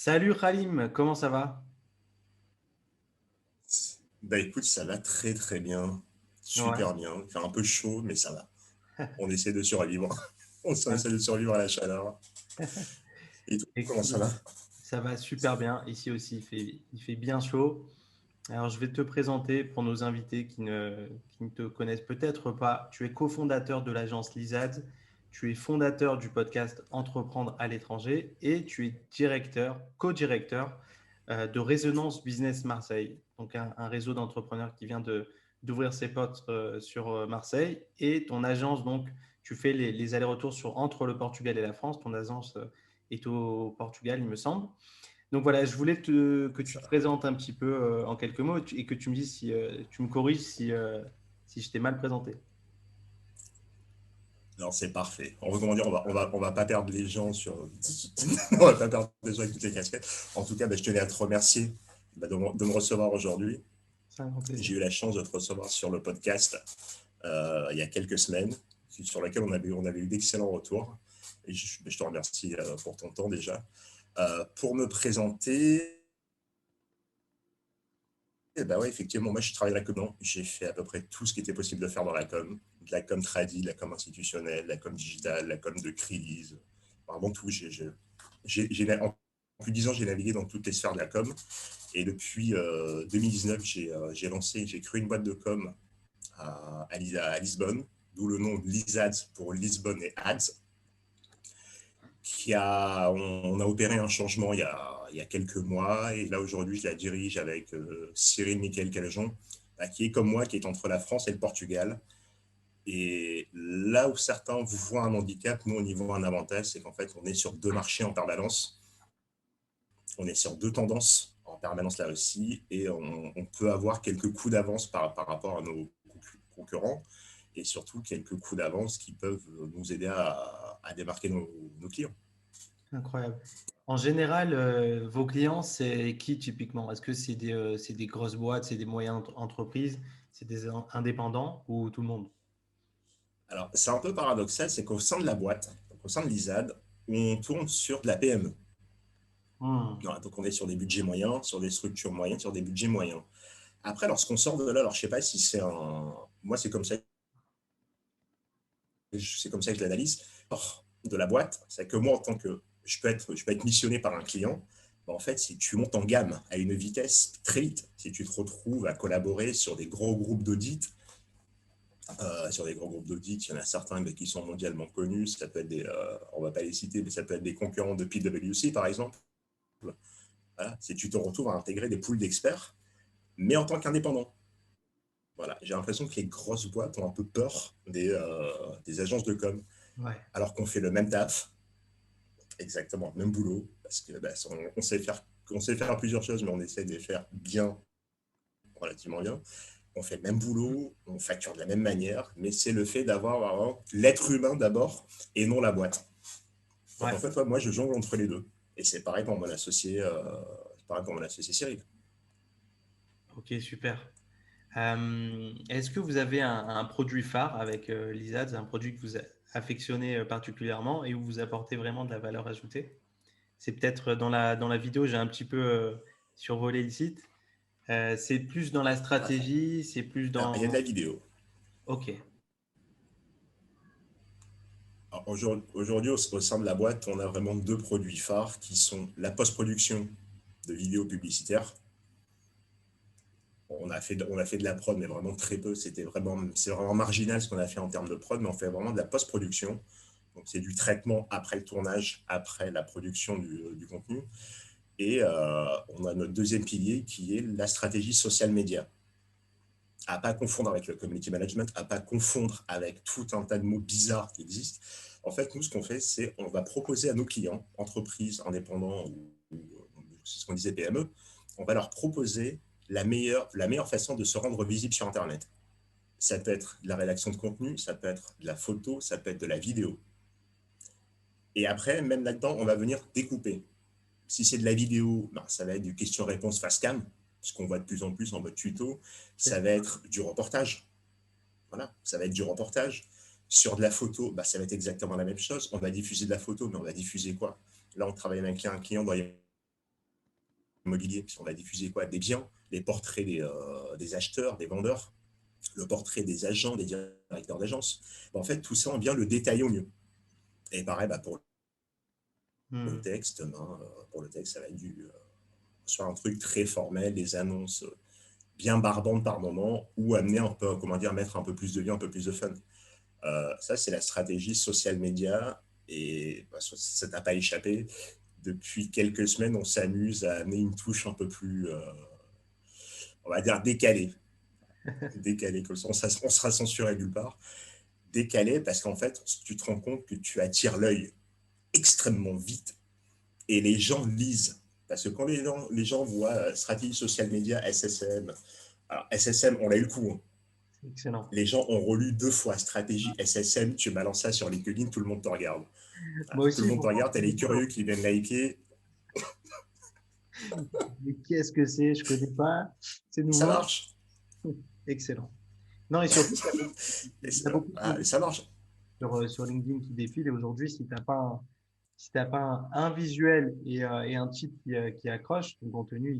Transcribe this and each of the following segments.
Salut Khalim, comment ça va? Bah écoute, ça va très très bien, Ouais, super bien. Il fait un peu chaud, mais ça va. On essaie de survivre. On ouais. essaie de survivre à la chaleur. Et toi, comment ça Écoute, va? ça va super bien. Ici aussi, il fait bien chaud. Alors, je vais te présenter pour nos invités qui ne te connaissent peut-être pas. Tu es cofondateur de l'agence Lizad, tu es fondateur du podcast Entreprendre à l'étranger et tu es co-directeur de Résonance Business Marseille, donc un réseau d'entrepreneurs qui vient d'ouvrir ses portes sur Marseille. Et ton agence, donc, tu fais les allers-retours entre le Portugal et la France. Ton agence est au Portugal, il me semble. Donc voilà, je voulais que tu te Ça. présentes un petit peu en quelques mots et que tu me dises si tu me corriges si je t'ai mal présenté. Non, c'est parfait. Comment dire, on va pas perdre les gens sur. On va pas perdre les gens avec toutes les casquettes. En tout cas, bah, je tenais à te remercier de me recevoir aujourd'hui. C'est un grand plaisir. J'ai eu la chance de te recevoir sur le podcast il y a quelques semaines, sur laquelle on avait eu d'excellents retours. Et je te remercie pour ton temps déjà. Pour me présenter, eh ben ouais, effectivement, moi je travaille à la com. J'ai fait à peu près tout ce qui était possible de faire dans la com. De la com tradi, de la com institutionnelle, de la com digitale, de la com de crise. Vraiment tout. En plus de 10 ans, j'ai navigué dans toutes les sphères de la com. Et depuis 2019, j'ai créé une boîte de com à Lisbonne, d'où le nom de Lisads pour Lisbonne et Ads. On a opéré un changement il y a quelques mois et là aujourd'hui je la dirige avec Cyril Michael Calejon, qui est comme moi, qui est entre la France et le Portugal. Et là où certains vous voient un handicap, nous on y voit un avantage, c'est qu'en fait on est sur deux marchés en permanence, on est sur deux tendances en permanence là aussi et on peut avoir quelques coups d'avance par rapport à nos concurrents et surtout quelques coups d'avance qui peuvent nous aider à démarquer nos clients. Incroyable. En général, vos clients, c'est qui typiquement? Est-ce que c'est des grosses boîtes, c'est des moyennes entreprises, c'est des indépendants ou tout le monde? Alors, c'est un peu paradoxal, c'est qu'au sein de la boîte, donc au sein de l'ISAD, on tourne sur de la PME. Hmm. Donc, on est sur des budgets moyens, sur des structures moyennes, sur des budgets moyens. Après, lorsqu'on sort de là, alors je sais pas si c'est un. Moi, c'est comme ça que je l'analyse. Hors de la boîte, c'est que moi, en tant que. Je peux être missionné par un client. En fait, si tu montes en gamme à une vitesse très vite, si tu te retrouves à collaborer sur des gros groupes d'audit, il y en a certains mais qui sont mondialement connus. Ça peut être on va pas les citer, mais ça peut être des concurrents de PwC par exemple. Voilà. Si tu te retrouves à intégrer des pools d'experts, mais en tant qu'indépendant. Voilà. J'ai l'impression que les grosses boîtes ont un peu peur des agences de com, Ouais. alors qu'on fait le même taf, exactement le même boulot, parce que on sait faire plusieurs choses, mais on essaie de les faire bien, relativement bien. On fait le même boulot, on facture de la même manière, mais c'est le fait d'avoir vraiment l'être humain d'abord et non la boîte. Donc Ouais. en fait, moi, je jongle entre les deux. Et c'est pareil pour mon associé Cyril. Ok, super. Est-ce que vous avez un produit phare avec Lizad, un produit que vous affectionnez particulièrement et où vous apportez vraiment de la valeur ajoutée? C'est peut-être dans la vidéo, j'ai un petit peu survolé le site. C'est plus dans la Ouais. stratégie, c'est plus Alors, il y a de la dans... vidéo. Ok, Alors, aujourd'hui, au sein de la boîte, on a vraiment deux produits phares qui sont la post-production de vidéos publicitaires. On a fait de la prod, mais vraiment très peu. C'est vraiment marginal ce qu'on a fait en termes de prod, mais on fait vraiment de la post-production. Donc, c'est du traitement après le tournage, après la production du contenu. Et on a notre deuxième pilier qui est la stratégie social média. À pas confondre avec le community management, à pas confondre avec tout un tas de mots bizarres qui existent. En fait, nous, ce qu'on fait, c'est on va proposer à nos clients, entreprises, indépendants ou c'est ce qu'on disait PME, on va leur proposer la meilleure façon de se rendre visible sur Internet. Ça peut être de la rédaction de contenu, ça peut être de la photo, ça peut être de la vidéo. Et après, même là-dedans, on va venir découper. Si c'est de la vidéo, ben, ça va être du question-réponse face cam, ce qu'on voit de plus en plus en mode tuto. c'est Ça ça. va être du reportage. Voilà, ça va être du reportage. Sur de la photo, bah, ça va être exactement la même chose. On va diffuser de la photo, mais on va diffuser quoi? Là, on travaille avec un client dans immobilier, puisqu'on va diffuser quoi? Des biens, les portraits des acheteurs, des vendeurs, le portrait des agents, des directeurs d'agence. En fait, tout ça, on vient le détailler au mieux. Et pareil, pour le Hmm. texte, ça va être soit un truc très formel, des annonces bien barbantes par moment, ou amener un peu, comment dire, mettre un peu plus de vie, un peu plus de fun. Ça, c'est la stratégie social media. Et ça t'a pas échappé. Depuis quelques semaines, on s'amuse à amener une touche un peu plus, on va dire, décalée. Décalée, comme ça, on sera censuré nulle part. Décalée parce qu'en fait, tu te rends compte que tu attires l'œil extrêmement vite et les gens lisent. Parce que quand les gens voient stratégie social media, SSM, alors SSM, on a eu le coup. Hein. C'est excellent. Les gens ont relu 2 fois stratégie SSM, tu balances ça sur LinkedIn, tout le monde te regarde. Voilà. Moi Tout le aussi, monde te pourtant, regarde, t'as les curieux qui viennent liker. mais qu'est-ce que c'est? Je connais pas. C'est Ça nouveau. marche. Excellent. Non, et surtout, Et il y a beaucoup de choses ça marche. sur LinkedIn qui défilent. Et aujourd'hui, si t'as pas un visuel et un titre qui accroche, ton contenu,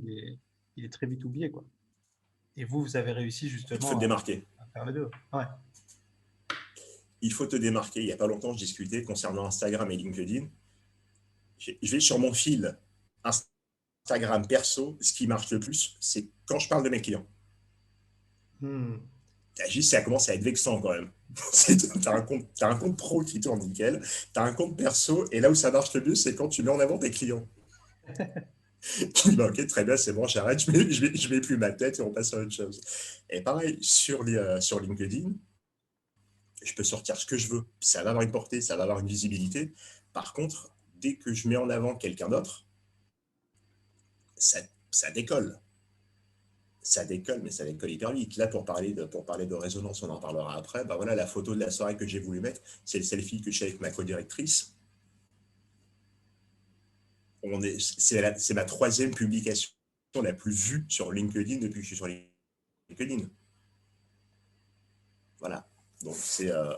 il est très vite oublié, quoi. Et vous avez réussi Il faut te justement démarquer. à faire les deux. Ouais. Il faut te démarquer. Il n'y a pas longtemps, je discutais concernant Instagram et LinkedIn. Je vais sur mon fil Instagram perso. Ce qui marche le plus, c'est quand je parle de mes clients. Hmm. Agis, ça commence à être vexant quand même. T'as un compte pro qui tourne nickel, t'as un compte perso, et là où ça marche le mieux, c'est quand tu mets en avant tes clients. Tu dis, bah, ok, très bien, c'est bon, j'arrête, je mets plus ma tête et on passe à autre chose. Et pareil, sur LinkedIn, je peux sortir ce que je veux. Ça va avoir une portée, ça va avoir une visibilité. Par contre, dès que je mets en avant quelqu'un d'autre, ça, ça décolle. Ça décolle, mais ça décolle hyper vite. Là, pour parler de résonance, on en parlera après. Bah voilà, la photo de la soirée que j'ai voulu mettre, c'est le selfie que je fais avec ma co-directrice. C'est ma 3e publication la plus vue sur LinkedIn depuis que je suis sur LinkedIn. Voilà. Donc,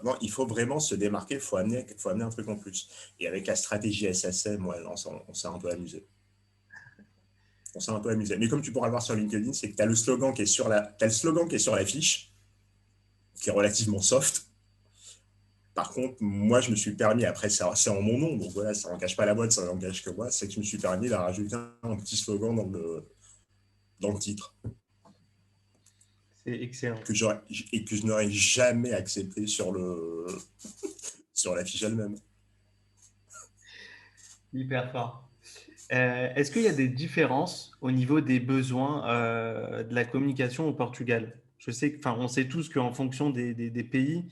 non, il faut vraiment se démarquer, faut amener un truc en plus. Et avec la stratégie SSM, ouais, on s'est un peu amusé. On s'est un peu amusé. Mais comme tu pourras le voir sur LinkedIn, c'est que tu as le slogan qui est sur la fiche, qui est relativement soft. Par contre, moi, je me suis permis, après, c'est en mon nom, donc voilà, ça n'engage pas la boîte, ça n'engage que moi, c'est que je me suis permis de rajouter un petit slogan dans le titre, C'est excellent. et que je n'aurais jamais accepté sur la fiche elle-même. Hyper fort. Est-ce qu'il y a des différences au niveau des besoins de la communication au Portugal? Je sais que, enfin, on sait tous qu'en fonction des pays,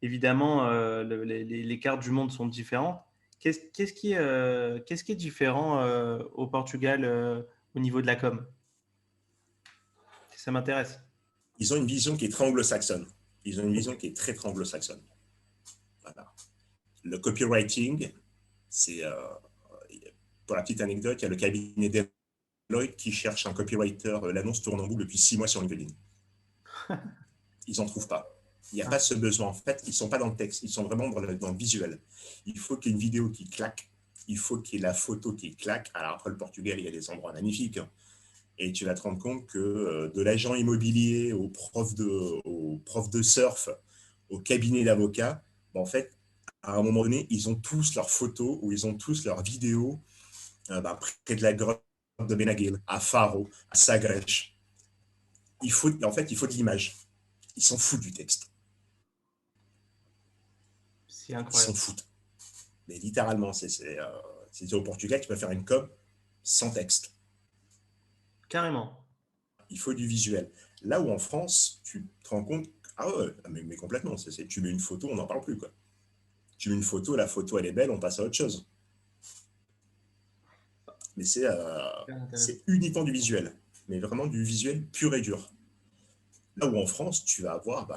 évidemment, les cartes du monde sont différentes. Qu'est-ce qui est différent au Portugal au niveau de la com? Ça m'intéresse. Ils ont une vision qui est très anglo-saxonne. Ils ont une vision qui est très, très anglo-saxonne. Voilà. Le copywriting, c'est, pour la petite anecdote, il y a le cabinet Deloitte qui cherche un copywriter. L'annonce tourne en boucle depuis 6 mois sur LinkedIn. Ils n'en trouvent pas. Il n'y a pas ce besoin. En fait, ils ne sont pas dans le texte, ils sont vraiment dans le visuel. Il faut qu'il y ait une vidéo qui claque, il faut qu'il y ait la photo qui claque. Alors après, le Portugal, il y a des endroits magnifiques. Hein. Et tu vas te rendre compte que de l'agent immobilier au prof de surf, au cabinet d'avocats, en fait, à un moment donné, ils ont tous leurs photos ou ils ont tous leurs vidéos près de la grotte de Benaguil, à Faro, à Sagres. Il faut de l'image. Ils s'en foutent du texte. C'est Ils s'en incroyable. foutent. Mais littéralement, c'est au Portugal, tu peux faire une com sans texte. Carrément. Il faut du visuel. Là où en France, tu te rends compte, ah ouais, mais complètement, tu mets une photo, on n'en parle plus. Quoi. Tu mets une photo, la photo elle est belle, on passe à autre chose. Mais Super intéressant. c'est uniquement du visuel, mais vraiment du visuel pur et dur. Là où en France, tu vas avoir,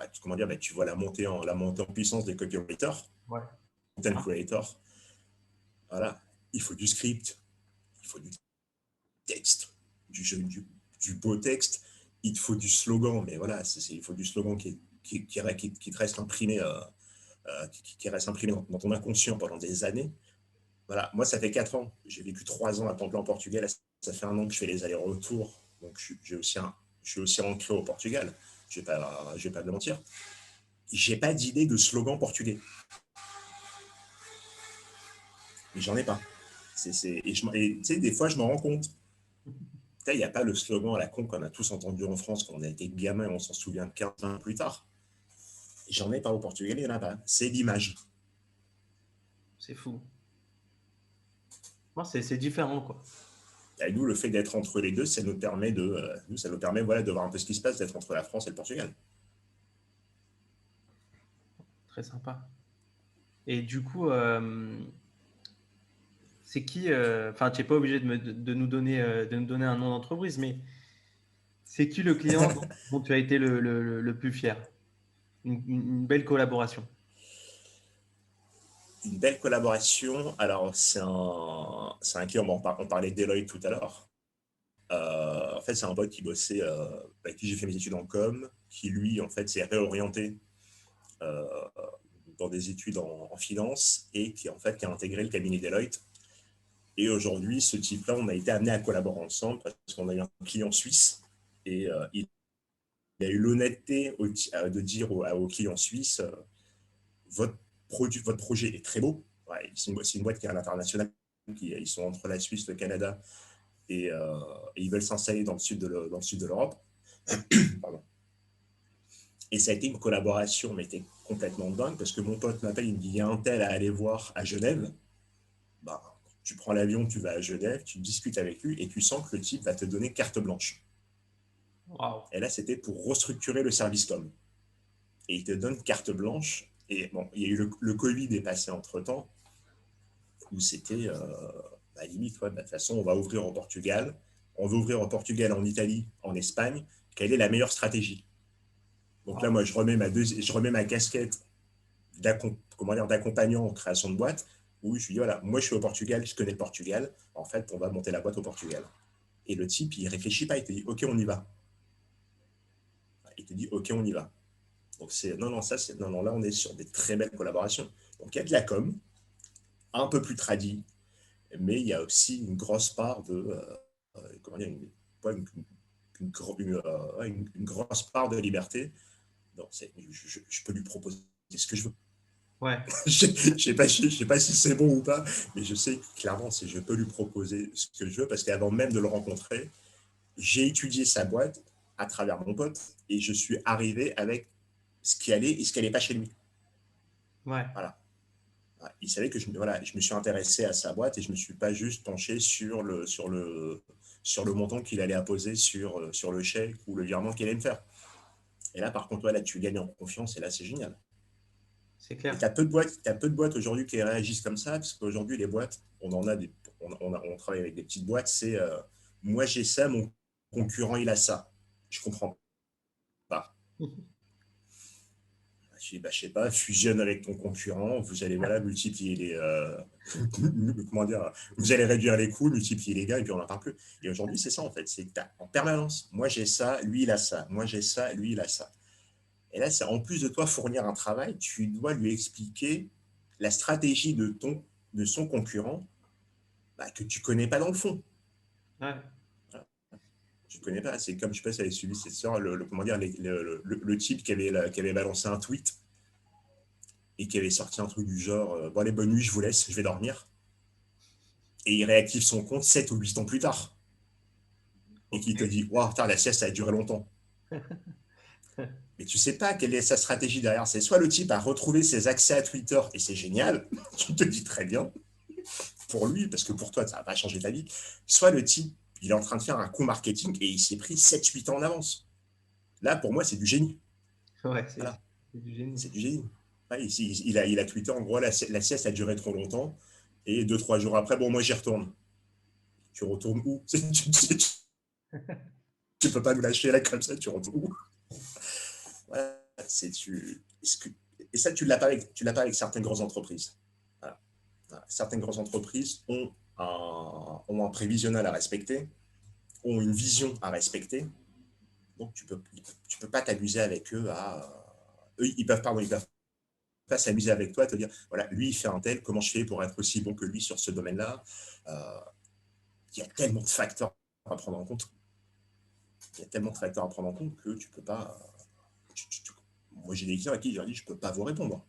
tu vois la montée en puissance des copywriters, Ouais. content creators. Voilà, il faut du script, il faut du texte, du beau texte, il te faut du slogan, mais voilà, il faut du slogan qui te reste imprimé, qui reste imprimé ton inconscient pendant des années. Voilà, moi, ça fait 4 ans. J'ai vécu 3 ans à temps plein en Portugal, ça fait 1 an que je fais les allers-retours, donc je suis aussi ancré au Portugal. Je ne vais pas te mentir. J'ai pas d'idée de slogan portugais. Mais j'en ai pas. Et tu sais, des fois, je m'en rends compte. Il n'y a pas le slogan à la con qu'on a tous entendu en France quand on a été gamin et on s'en souvient 15 ans plus tard. J'en ai pas au Portugal, il n'y en a pas. C'est l'image. C'est fou. Non, c'est différent, quoi. Et nous, le fait d'être entre les deux, ça nous permet voilà, de voir un peu ce qui se passe, d'être entre la France et le Portugal. Très sympa. Et du coup, c'est qui, enfin, tu n'es pas obligé de nous donner un nom d'entreprise, mais c'est qui le client dont tu as été le plus fier? Une belle collaboration. Une belle collaboration. Alors, c'est un client, on parlait de Deloitte tout à l'heure. En fait, c'est un pote qui bossait, avec qui j'ai fait mes études en com, qui lui, en fait, s'est réorienté euh, dans des études en finance et qui, en fait, qui a intégré le cabinet Deloitte. Et aujourd'hui, ce type-là, on a été amené à collaborer ensemble parce qu'on a eu un client suisse et il a eu l'honnêteté de dire au client suisse votre votre projet est très beau. Ouais, c'est une boîte qui est à l'international, ils sont entre la Suisse, le Canada et ils veulent s'installer dans le sud de l'Europe. Pardon. Et ça a été une collaboration, mais était complètement dingue parce que mon pote m'appelle, il me dit il y a un tel à aller voir à Genève. Bah, tu prends l'avion, tu vas à Genève, tu discutes avec lui et tu sens que le type va te donner carte blanche. Waouh. Et là, c'était pour restructurer le service com. Et il te donne carte blanche. Et bon, il y a eu le Covid est passé entre temps, où c'était limite, ouais, de toute façon, on va ouvrir au Portugal. On veut ouvrir au Portugal, en Italie, en Espagne. Quelle est la meilleure stratégie? Donc là, Waouh. moi, je remets ma casquette d'accompagnant en création de boîte, où je lui dis, voilà, moi, je suis au Portugal, je connais le Portugal. En fait, on va monter la boîte au Portugal. Et le type, il réfléchit pas, il te dit, OK, on y va. Il te dit, OK, on y va. Donc, non, là, on est sur des très belles collaborations. Donc, il y a de la com, un peu plus tradie, mais il y a aussi une grosse part de, comment dire, une grosse part de liberté. Donc, je peux lui proposer ce que je veux. Ouais. Je ne sais pas si c'est bon ou pas, mais je sais clairement si je peux lui proposer ce que je veux parce qu'avant même de le rencontrer, j'ai étudié sa boîte à travers mon pote et je suis arrivé avec ce qui allait et ce qui n'allait pas chez lui. Ouais. Voilà. Il savait que je me suis intéressé à sa boîte et je ne me suis pas juste penché sur le montant qu'il allait apposer sur le chèque ou le virement qu'il allait me faire. Et là, par contre, voilà, tu gagnes en confiance et là, c'est génial. C'est Et clair. tu as peu de boîtes aujourd'hui qui réagissent comme ça, parce qu'aujourd'hui, les boîtes, on travaille avec des petites boîtes, c'est moi j'ai ça, mon concurrent il a ça. Je comprends pas. Je sais pas, fusionne avec ton concurrent, vous allez voilà, multiplier comment dire, vous allez réduire les coûts, multiplier les gars, et puis on n'en parle plus. Et aujourd'hui, c'est ça en fait, c'est en permanence. Moi j'ai ça, lui il a ça. Moi j'ai ça, lui il a ça. Et là, c'est en plus de toi fournir un travail, tu dois lui expliquer la stratégie de son concurrent que tu ne connais pas dans le fond. Ouais. Tu ne connais pas. C'est comme, je ne sais pas si vous avez suivi cette histoire, comment dire, le type qui avait balancé un tweet et qui avait sorti un truc du genre bon, allez, bonne nuit, je vous laisse, je vais dormir. Et il réactive son compte 7 ou 8 ans plus tard. Et qui te Ok. dit waouh, la sieste, ça a duré longtemps. Mais tu ne sais pas quelle est sa stratégie derrière. C'est soit le type a retrouvé ses accès à Twitter et c'est génial, tu te dis très bien, pour lui, parce que pour toi, ça va pas changer ta vie. Soit le type, il est en train de faire un coup marketing et il s'est pris 7-8 ans en avance. Là, pour moi, c'est du génie. Ouais, c'est Voilà, c'est du génie. c'est du génie. Ouais, il a tweeté, en gros, la sieste a duré trop longtemps. Et 2-3 jours après, bon, moi, j'y retourne. Tu retournes où? Tu peux pas nous lâcher là comme ça, tu retournes où? Voilà, et ça, tu l'as pas avec certaines grosses entreprises. Voilà. Certaines grosses entreprises ont un prévisionnel à respecter, ont une vision à respecter. Donc, tu peux pas t'amuser avec eux eux, ils peuvent pas s'amuser avec toi, te dire, voilà, lui, il fait un tel, comment je fais pour être aussi bon que lui sur ce domaine-là? il y a tellement de facteurs à prendre en compte. Il y a tellement de facteurs à prendre en compte que tu peux pas. Moi, j'ai des clients à qui je leur dis je peux pas vous répondre.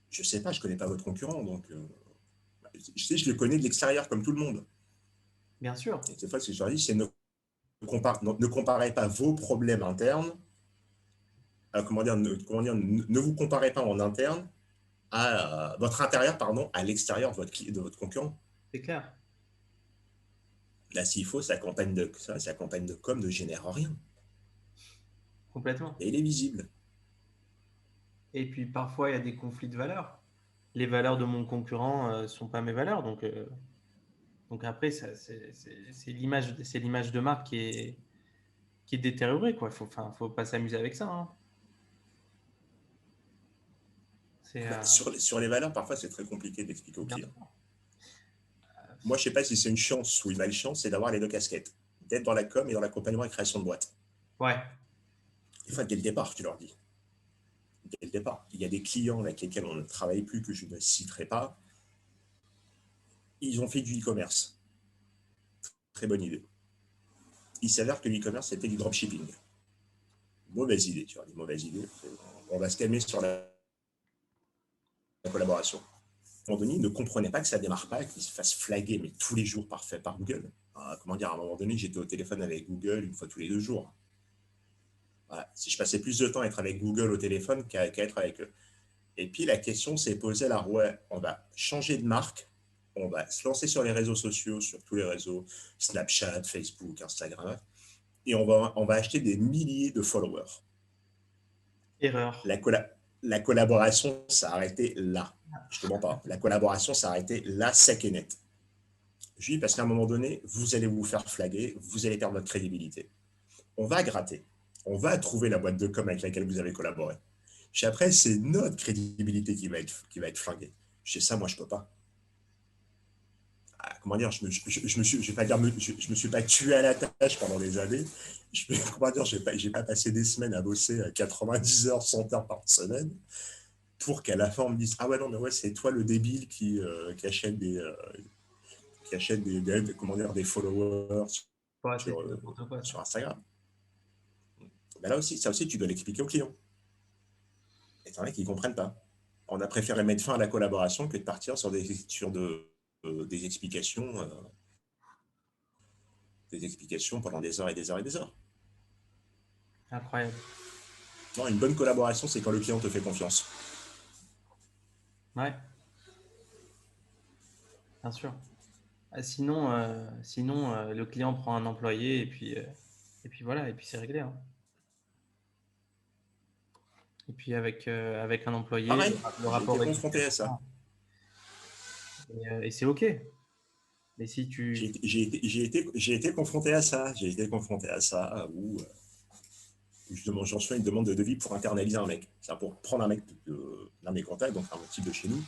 Je sais pas, je connais pas votre concurrent, donc je sais, je le connais de l'extérieur comme tout le monde. Bien sûr. Et cette fois, ce que je leur dis, c'est ne comparez pas vos problèmes internes. Ne vous comparez pas en interne à votre intérieur, pardon, à l'extérieur de votre concurrent. C'est clair. Là, s'il faut, sa campagne de com ne génère rien. Complètement. Et il est visible. Et puis parfois, il y a des conflits de valeurs. Les valeurs de mon concurrent ne sont pas mes valeurs. Donc après, c'est l'image de marque qui est détériorée, quoi. Faut pas s'amuser avec ça, hein. C'est Sur les valeurs, parfois, c'est très compliqué d'expliquer aux bien clients. sûr. Moi, je ne sais pas si c'est une chance ou une malchance, c'est d'avoir les deux casquettes. D'être dans la com et dans l'accompagnement et création de boîte. Ouais, Des fois, dès le départ, tu leur dis. Dès le départ. Il y a des clients avec lesquels on ne travaille plus, que je ne citerai pas. Ils ont fait du e-commerce. Très bonne idée. Il s'avère que l'e-commerce, c'était du dropshipping. Mauvaise idée, tu vois, des mauvaises idées. On va se calmer sur la collaboration. À un moment donné, ils ne comprenaient pas que ça ne démarre pas, qu'ils se fassent flaguer, mais tous les jours par Google. Comment dire, à un moment donné, j'étais au téléphone avec Google une fois tous les 2 jours. Voilà. Si je passais plus de temps à être avec Google au téléphone qu'à être avec eux. Et puis la question s'est posée là, ouais, on va changer de marque, on va se lancer sur les réseaux sociaux, sur tous les réseaux, Snapchat, Facebook, Instagram, et on va acheter des milliers de followers. erreur. La collaboration s'est arrêtée là. Je te mens pas. La collaboration s'est arrêtée là, sec et net. Je dis parce qu'à un moment donné, vous allez vous faire flaguer, vous allez perdre votre crédibilité. On va gratter. On va trouver la boîte de com avec laquelle vous avez collaboré. Puis après, c'est notre crédibilité qui va être flinguée. Je sais ça, moi, je peux pas. Comment dire, je me suis pas tué à la tâche pendant des années. Comment dire, j'ai pas passé des semaines à bosser à 90 heures, 100 heures par semaine pour qu'à la fin on me dise ah ouais non mais ouais c'est toi le débile qui achète comment dire des followers Ouais, c'est sur, n'importe quoi, ça. sur Instagram. Ben là aussi, ça aussi tu dois l'expliquer aux clients. Et t'en as qui ne comprennent pas. On a préféré mettre fin à la collaboration que de partir sur des explications pendant des heures et des heures et des heures. Incroyable. Non, une bonne collaboration, c'est quand le client te fait confiance. Ouais, bien sûr. Sinon, le client prend un employé et puis voilà, et puis c'est réglé, hein. Et puis avec un employé, Pareil, le j'ai été rapport est confronté à ça. différent et c'est OK. Mais si tu... J'ai été confronté à ça. J'ai été confronté à ça où justement j'en reçois une demande de devis pour internaliser un mec. C'est pour prendre un mec d'un des contacts, donc un type de chez nous,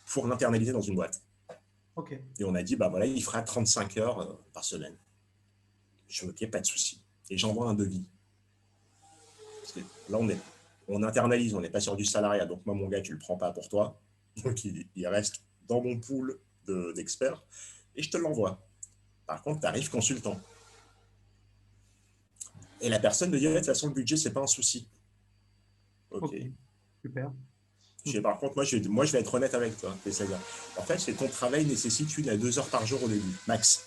pour l'internaliser dans une boîte. OK. Et on a dit, bah voilà, il fera 35 heures par semaine. Je me dis, OK, pas de souci. Et j'envoie un devis. Parce que là, on internalise, on n'est pas sur du salariat. Donc moi, mon gars, tu ne le prends pas pour toi. Donc il reste dans mon pool d'experts et je te l'envoie. Par contre, tarif consultant. Et la personne me dit, de toute façon, le budget, c'est pas un souci. OK. OK. Super. Par contre, moi, je vais être honnête avec toi. C'est-à-dire, en fait, c'est ton travail nécessite 1 à 2 heures par jour au début, max.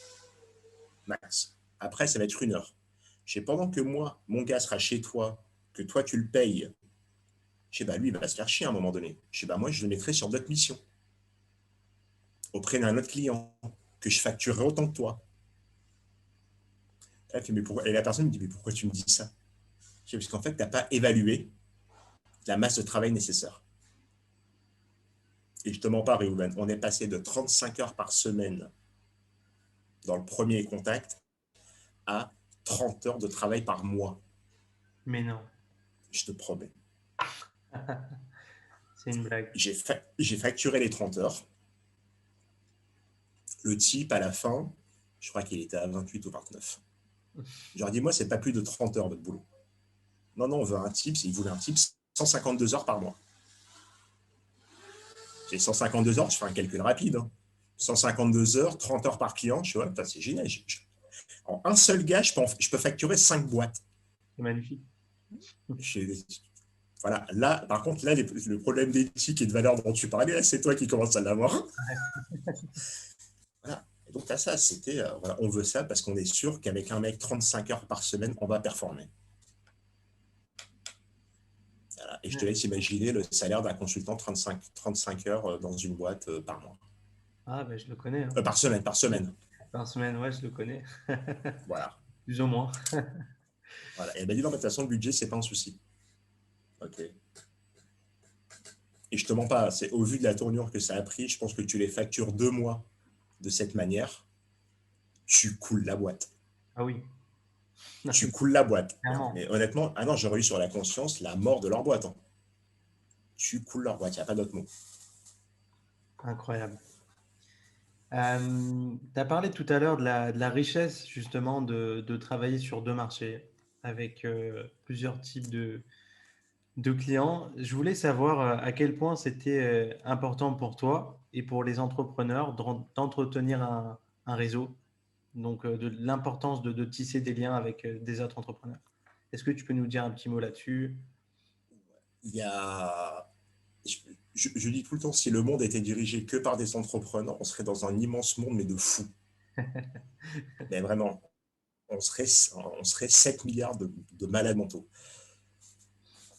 Max. Après, ça va être 1 heure. Pendant que moi, mon gars sera chez toi, que toi, tu le payes, bah, lui, il va se faire chier à un moment donné. Bah, moi, je le mettrai sur d'autres missions, auprès d'un autre client, que je facturerai autant que toi. Et la personne me dit, mais pourquoi tu me dis ça? Parce qu'en fait, tu n'as pas évalué la masse de travail nécessaire. Et je te mens pas, Réhouven, on est passé de 35 heures par semaine dans le premier contact à 30 heures de travail par mois. Mais non. Je te promets. C'est une blague. J'ai facturé les 30 heures. Le type, à la fin, je crois qu'il était à 28 ou 29. Je leur dis, moi, c'est pas plus de 30 heures votre boulot. Non, non, on veut un type, il voulait un type 152 heures par mois. J'ai 152 heures, je fais un calcul rapide. Hein. 152 heures, 30 heures par client. Je vois, c'est génial. En un seul gars, je peux facturer 5 boîtes. C'est magnifique. Voilà. Là, par contre, là, le problème d'éthique et de valeur dont tu parlais, là, c'est toi qui commences à l'avoir. Voilà. Et donc, à ça, c'était, voilà, on veut ça parce qu'on est sûr qu'avec un mec 35 heures par semaine, on va performer. Voilà. Et je te laisse imaginer le salaire d'un consultant 35 heures dans une boîte par mois. Ah, ben, je le connais. Hein. Par semaine, par semaine. Par semaine, ouais, je le connais. Voilà. Plus ou moins. Voilà. Et ben, dis donc, de toute façon, le budget, c'est pas un souci. OK. Et je te mens pas, c'est au vu de la tournure que ça a pris, je pense que tu les factures 2 mois de cette manière, tu coules la boîte. Ah oui. Tu coules la boîte. Clairement. Mais honnêtement, ah non, j'aurais eu sur la conscience la mort de leur boîte. Hein. Tu coules leur boîte, il n'y a pas d'autre mot. Incroyable. Tu as parlé tout à l'heure de la richesse, justement, de travailler sur deux marchés avec plusieurs types de clients. Je voulais savoir à quel point c'était important pour toi et pour les entrepreneurs d'entretenir un réseau, donc de l'importance de tisser des liens avec des autres entrepreneurs. Est-ce que tu peux nous dire un petit mot là-dessus? Il y a. Je dis tout le temps, si le monde était dirigé que par des entrepreneurs, on serait dans un immense monde, mais de fous. Mais vraiment, on serait 7 milliards de malades mentaux.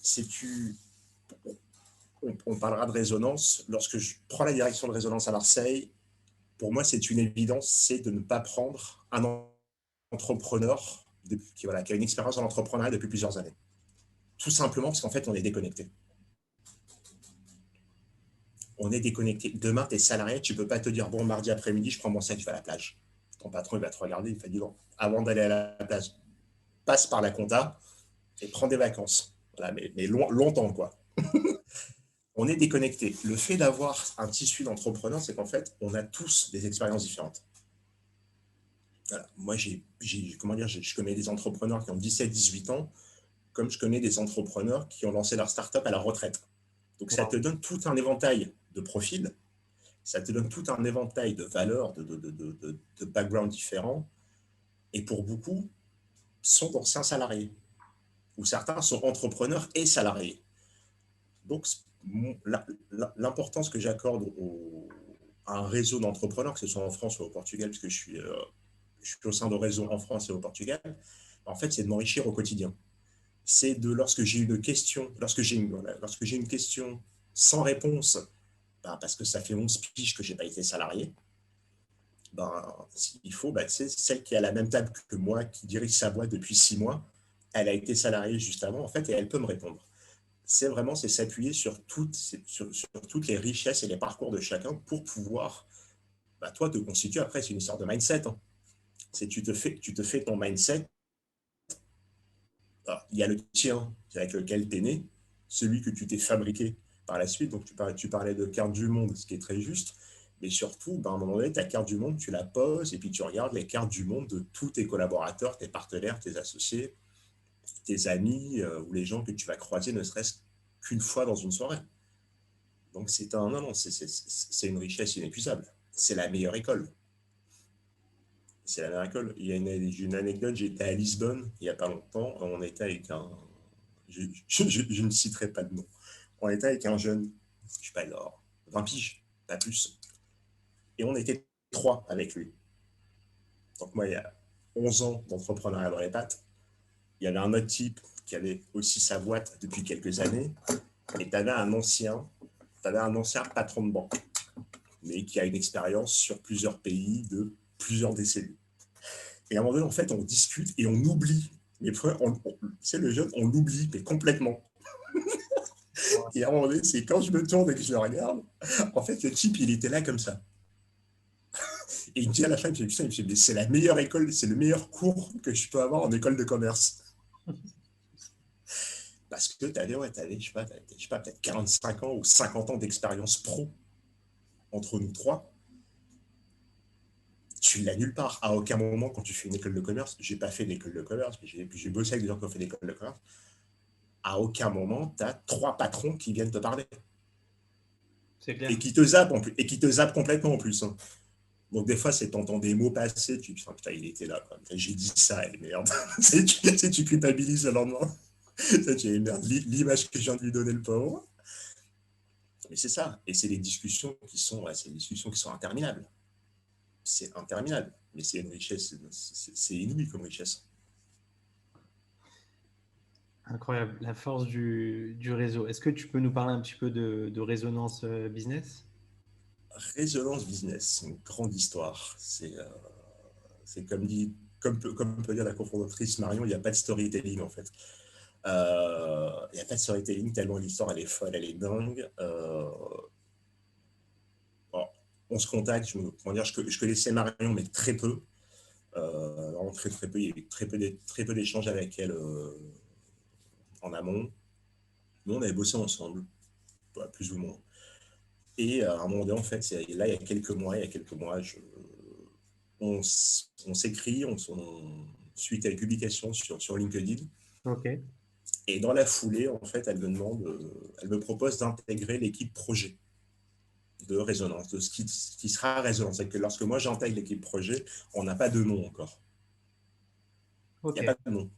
Si tu, on parlera de résonance. Lorsque je prends la direction de Résonance à Marseille, pour moi, c'est une évidence, c'est de ne pas prendre un entrepreneur qui a une expérience en entrepreneuriat depuis plusieurs années. Tout simplement parce qu'en fait, on est déconnecté. On est déconnecté. Demain, tu es salarié, tu ne peux pas te dire, bon, mardi après-midi, je prends mon sac, je vais à la plage. Ton patron, il va te regarder, il va te dire, bon, avant d'aller à la plage, passe par la compta et prends des vacances. Voilà, mais longtemps, quoi. On est déconnecté. Le fait d'avoir un tissu d'entrepreneurs, c'est qu'en fait, on a tous des expériences différentes. Voilà. Moi, je connais des entrepreneurs qui ont 17-18 ans, comme je connais des entrepreneurs qui ont lancé leur start-up à la retraite. Donc, ça te Wow. donne tout un éventail de profils, ça te donne tout un éventail de valeurs, de backgrounds différents. Et pour beaucoup, sont d'anciens salariés, ou certains sont entrepreneurs et salariés. Donc, l'importance que j'accorde à un réseau d'entrepreneurs, que ce soit en France ou au Portugal, puisque je suis au sein de réseaux en France et au Portugal, en fait, c'est de m'enrichir au quotidien. C'est de lorsque j'ai une question, lorsque j'ai une question sans réponse, parce que ça fait 11 piges que je n'ai pas été salarié, s'il faut, celle qui est à la même table que moi, qui dirige sa boîte depuis 6 mois, elle a été salariée juste avant, en fait, et elle peut me répondre. C'est s'appuyer sur toutes les richesses et les parcours de chacun pour pouvoir, toi, te constituer. Après, c'est une histoire de mindset. Hein. C'est tu te fais ton mindset. Alors, il y a le tien avec lequel tu es né, celui que tu t'es fabriqué par la suite. Donc, tu parlais de carte du monde, ce qui est très juste. Mais surtout, à un moment donné, ta carte du monde, tu la poses et puis tu regardes les cartes du monde de tous tes collaborateurs, tes partenaires, tes associés, tes amis ou les gens que tu vas croiser ne serait-ce qu'une fois dans une soirée. Donc, c'est une richesse inépuisable. C'est la meilleure école. C'est la meilleure école. Il y a une anecdote, j'étais à Lisbonne il n'y a pas longtemps. On était avec un. Je ne citerai pas de nom. On était avec un jeune, je ne sais pas, alors, 20 piges, pas plus. Et on était 3 avec lui. Donc, moi, il y a 11 ans d'entrepreneuriat dans les pattes. Il y avait un autre type qui avait aussi sa boîte depuis quelques années. Et tu avais un ancien patron de banque, mais qui a une expérience sur plusieurs pays de plusieurs décennies. Et à un moment donné, en fait, on discute et on oublie. Mais c'est le jeune, on l'oublie, mais complètement. Et à un moment donné, c'est quand je me tourne et que je le regarde, en fait, le type, il était là comme ça. Et il me dit à la fin, il me dit, mais c'est la meilleure école, c'est le meilleur cours que je peux avoir en école de commerce. Parce que tu avais, je sais pas, peut-être 45 ans ou 50 ans d'expérience pro entre nous trois. Tu l'as nulle part. À aucun moment, quand tu fais une école de commerce, j'ai pas fait d'école de commerce, mais j'ai bossé avec des gens qui ont fait l'école de commerce. À aucun moment, tu as 3 patrons qui viennent te parler. C'est clair. Et qui te zappent complètement en plus. Hein. Donc, des fois, c'est t'entends des mots passer, tu dis, putain, il était là, quoi. J'ai dit ça, et merde. Tu culpabilises le lendemain. Tu dis, merde, l'image que je viens de lui donner, le pauvre. Mais c'est ça. Et c'est des discussions qui sont, ouais, c'est des discussions qui sont interminables. C'est interminable. Mais c'est une richesse, c'est inouï comme richesse. Incroyable, la force du réseau. Est-ce que tu peux nous parler un petit peu de résonance business? Résonance business, c'est une grande histoire. C'est comme dit, comme peut dire la cofondatrice Marion, il n'y a pas de storytelling en fait. Il n'y a pas de storytelling tellement l'histoire elle est folle, elle est dingue. Bon, on se contacte, comment dire, je connaissais Marion mais très peu. Vraiment très très peu, il y a eu très peu d'échanges avec elle en amont. Nous on avait bossé ensemble, plus ou moins. Et à un moment donné, en fait, là, il y a quelques mois, on s'écrit, suite à une publication sur LinkedIn. Ok, Et dans la foulée, en fait, elle me propose d'intégrer l'équipe projet de Résonance, de ce qui sera Résonance. C'est que lorsque moi j'intègre l'équipe projet, on n'a pas de nom encore. Il ok. n'y a pas de nom.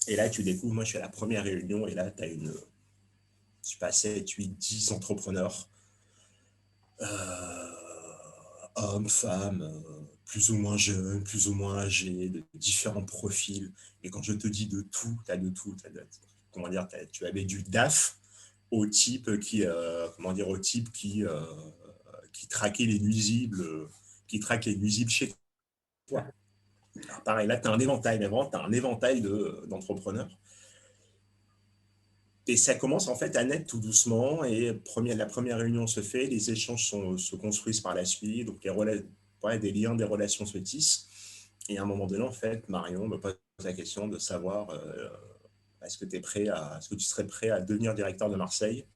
Et là, tu découvres, moi je suis à la première réunion, et là, tu as je sais pas, 7, 8, 10 entrepreneurs, hommes, femmes, plus ou moins jeunes, plus ou moins âgés, de différents profils. Et quand je te dis de tout, tu as de tout. Comment dire, tu avais du DAF au type qui traquait les nuisibles, qui traque les nuisibles chez toi. Alors pareil, là, tu as un éventail, mais vraiment, tu as un éventail d'entrepreneurs. Et ça commence en fait à naître tout doucement. Et la première réunion se fait, les échanges se construisent par la suite. Donc, des liens, des relations se tissent. Et à un moment donné, en fait, Marion me pose la question de savoir est-ce que tu serais prêt à devenir directeur de Marseille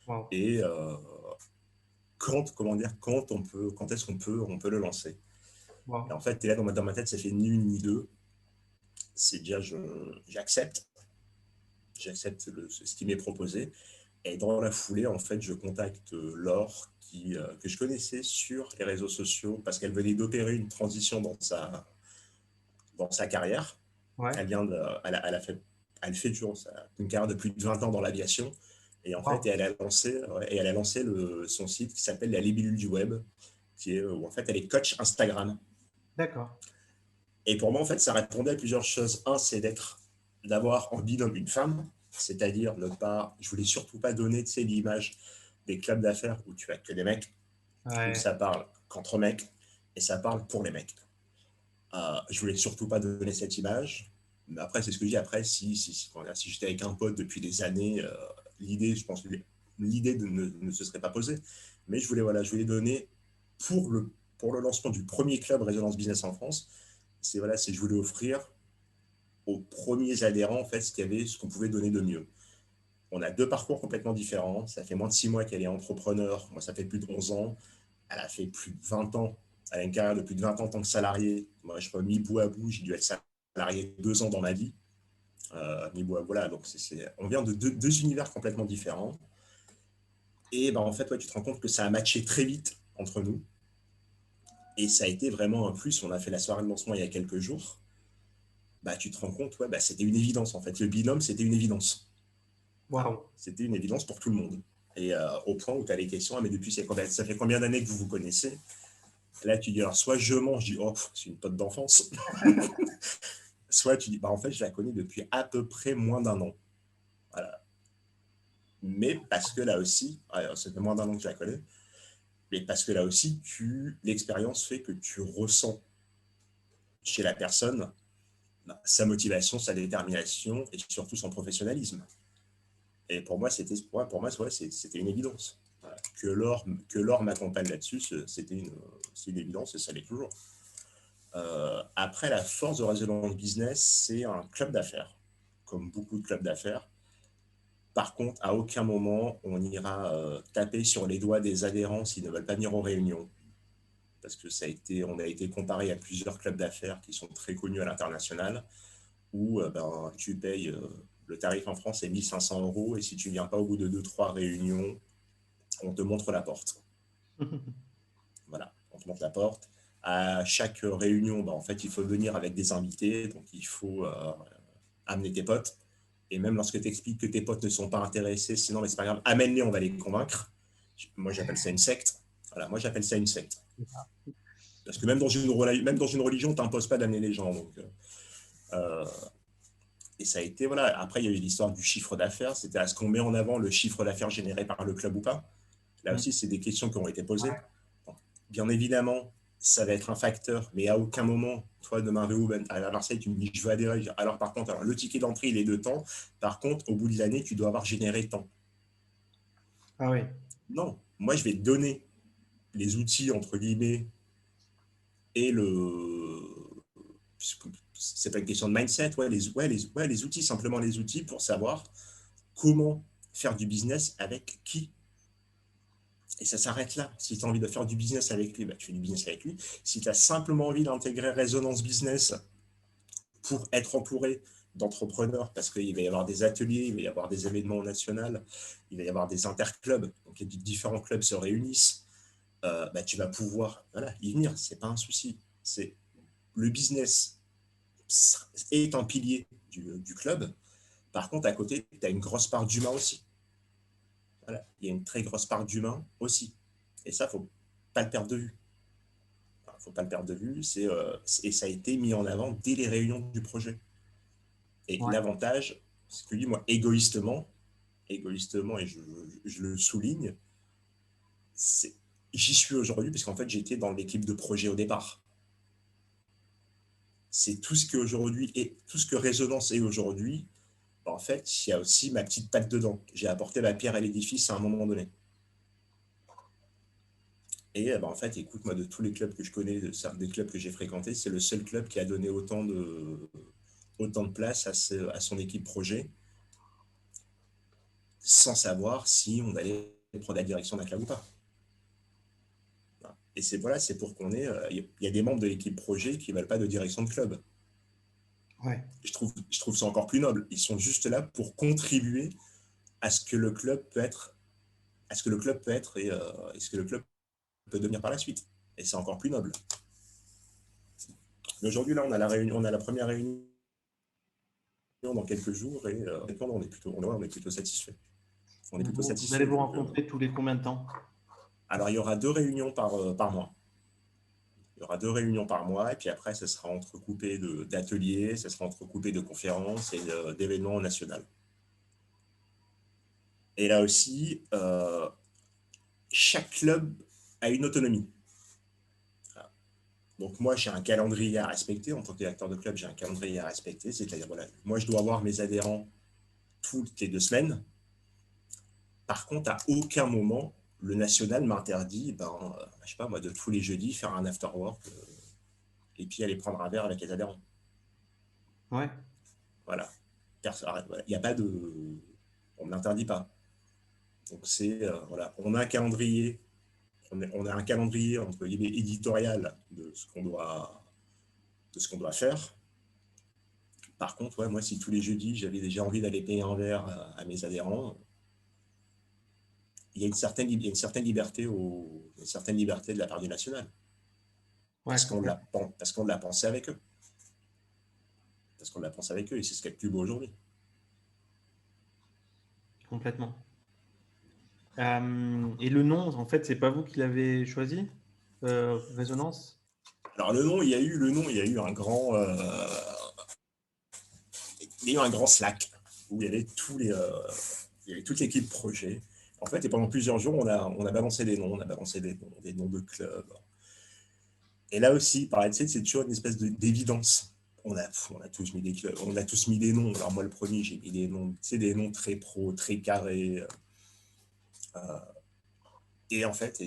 Wow. et quand est-ce on peut le lancer. Et Wow. en fait, là dans ma tête, ça fait ni une ni deux. C'est déjà, j'accepte, ce qui m'est proposé. Et dans la foulée, en fait, je contacte Laure, que je connaissais sur les réseaux sociaux, parce qu'elle venait d'opérer une transition dans sa carrière. Ouais. Elle fait toujours une carrière de plus de 20 ans dans l'aviation. Et en fait, Wow. elle a lancé son site qui s'appelle La Libellule du Web, où en fait, elle est coach Instagram. D'accord. Et pour moi, en fait, ça répondait à plusieurs choses. Un, c'est d'avoir en binôme une femme, c'est-à-dire je voulais surtout pas donner, tu sais, l'image des clubs d'affaires où tu as que des mecs, où Ouais. ça parle qu'entre mecs et ça parle pour les mecs. Je voulais surtout pas donner cette image. Mais après, c'est ce que je dis. Après, si j'étais avec un pote depuis des années, je pense que l'idée ne se serait pas posée. Mais je voulais donner pour pour le lancement du premier club Résonance Business en France. Je voulais offrir aux premiers adhérents en fait ce qu'on pouvait donner de mieux. On a deux parcours complètement différents. Ça fait moins de 6 mois qu'elle est entrepreneur. Moi, ça fait plus de 11 ans. Elle a fait plus de 20 ans. Elle a une carrière de plus de 20 ans en tant que salarié. Moi, je crois, mis bout à bout, j'ai dû être salarié 2 ans dans ma vie. Voilà, donc on vient de deux univers complètement différents. Et ben, en fait, ouais, tu te rends compte que ça a matché très vite entre nous. Et ça a été vraiment un plus. On a fait la soirée de lancement il y a quelques jours. Bah, tu te rends compte, ouais, bah, c'était une évidence en fait. Le binôme, c'était une évidence. Wow. C'était une évidence pour tout le monde. Et au point où tu as les questions, ah, mais depuis, ça fait combien d'années que vous vous connaissez? Là, tu dis, alors, soit je mens, je dis, oh, c'est une pote d'enfance. Soit tu dis, bah, en fait, je la connais depuis à peu près moins d'un an. Voilà. Mais parce que là aussi, ça fait moins d'un an que je la connais, mais parce que là aussi, l'expérience fait que tu ressens chez la personne sa motivation, sa détermination et surtout son professionnalisme. Et pour moi, c'était une évidence. Voilà. Que l'or m'accompagne là-dessus, c'est une évidence et ça l'est toujours. Après, la force de Résonance Business, c'est un club d'affaires, comme beaucoup de clubs d'affaires. Par contre, à aucun moment, on ira taper sur les doigts des adhérents s'ils ne veulent pas venir aux réunions. Parce que on a été comparé à plusieurs clubs d'affaires qui sont très connus à l'international, où tu payes, le tarif en France est 1 500 € et si tu ne viens pas au bout de 2-3 réunions, on te montre la porte. Voilà. on te montre la porte. À chaque réunion, en fait, il faut venir avec des invités, donc il faut amener tes potes. Et même lorsque tu expliques que tes potes ne sont pas intéressés, sinon, mais c'est pas grave, amène-les, on va les convaincre. Moi, j'appelle ça une secte. Voilà, moi, j'appelle ça une secte. Parce que même dans une religion, tu n'imposes pas d'amener les gens. Donc, et ça a été, voilà. Après, il y a eu l'histoire du chiffre d'affaires. C'était est-ce qu'on met en avant le chiffre d'affaires généré par le club ou pas? Là aussi, c'est des questions qui ont été posées. Bien évidemment, ça va être un facteur, mais à aucun moment, toi, demain, Réhouven, à Marseille, tu me dis, je veux adhérer. Alors, par contre, alors, le ticket d'entrée, il est de temps. Par contre, au bout de l'année, tu dois avoir généré tant. Ah oui. Non, moi, je vais te donner les outils, entre guillemets, et le. C'est pas une question de mindset, les outils, simplement les outils pour savoir comment faire du business avec qui. Et ça s'arrête là. Si tu as envie de faire du business avec lui, tu fais du business avec lui. Si tu as simplement envie d'intégrer Résonance Business pour être entouré d'entrepreneurs, parce qu'il va y avoir des ateliers, il va y avoir des événements nationaux, il va y avoir des interclubs, donc les différents clubs se réunissent, tu vas pouvoir y venir, c'est pas un souci. C'est le business est un pilier du club. Par contre, à côté, tu as une grosse part d'humain aussi. Voilà. Il y a une très grosse part d'humain aussi. Et ça, il ne faut pas le perdre de vue. Il ne faut pas le perdre de vue. Et ça a été mis en avant dès les réunions du projet. Et Ouais. l'avantage, c'est que lui, moi, égoïstement, et je le souligne, j'y suis aujourd'hui parce qu'en fait, j'étais dans l'équipe de projet au départ. C'est tout ce qu'aujourd'hui est, tout ce que Résonance est aujourd'hui. En fait, il y a aussi ma petite patte dedans. J'ai apporté ma pierre à l'édifice à un moment donné. Et en fait, écoute, moi, de tous les clubs que je connais, des clubs que j'ai fréquentés, c'est le seul club qui a donné autant de place à son équipe projet, sans savoir si on allait prendre la direction d'un club ou pas. Et c'est pour qu'on ait. Il y a des membres de l'équipe projet qui ne veulent pas de direction de club. Ouais. Je trouve ça encore plus noble. Ils sont juste là pour contribuer à ce que le club peut être, à ce que le club peut être et ce que le club peut devenir par la suite. Et c'est encore plus noble. Mais aujourd'hui, là, on a la première réunion dans quelques jours et on est plutôt satisfait. On est plutôt Vous allez satisfait. vous rencontrer tous les combien de temps? Alors, il y aura 2 réunions par mois. Il y aura 2 réunions par mois et puis après, ça sera entrecoupé d'ateliers, ça sera entrecoupé de conférences et d'événements nationaux. Et là aussi, chaque club a une autonomie. Donc moi, j'ai un calendrier à respecter. En tant que directeur de club, j'ai un calendrier à respecter. C'est-à-dire, voilà, moi, je dois avoir mes adhérents toutes les 2 semaines. Par contre, à aucun moment, le national m'interdit, je sais pas moi, de tous les jeudis faire un after work et puis aller prendre un verre avec les adhérents. Ouais. Voilà. Il n'y a pas de... On ne l'interdit pas. Donc voilà, on a un calendrier, on a un calendrier entre guillemets éditorial de ce qu'on doit faire. Par contre, moi, si tous les jeudis, j'avais déjà envie d'aller payer un verre à mes adhérents, il y a une certaine liberté de la part du national. Ouais, Parce qu'on l'a pensé avec eux. Parce qu'on l'a pensé avec eux et c'est ce qui est le plus beau aujourd'hui. complètement. Et le nom, en fait, c'est pas vous qui l'avez choisi, Résonance? Alors il y a eu un grand Slack où il y avait toute l'équipe projet. En fait, et pendant plusieurs jours, on a balancé des noms, des noms de clubs. Et là aussi, pareil, c'est toujours une espèce d'évidence. On a tous mis des clubs, on a tous mis des noms. Alors moi, le premier, j'ai mis des noms très pro, très carrés. Et en fait,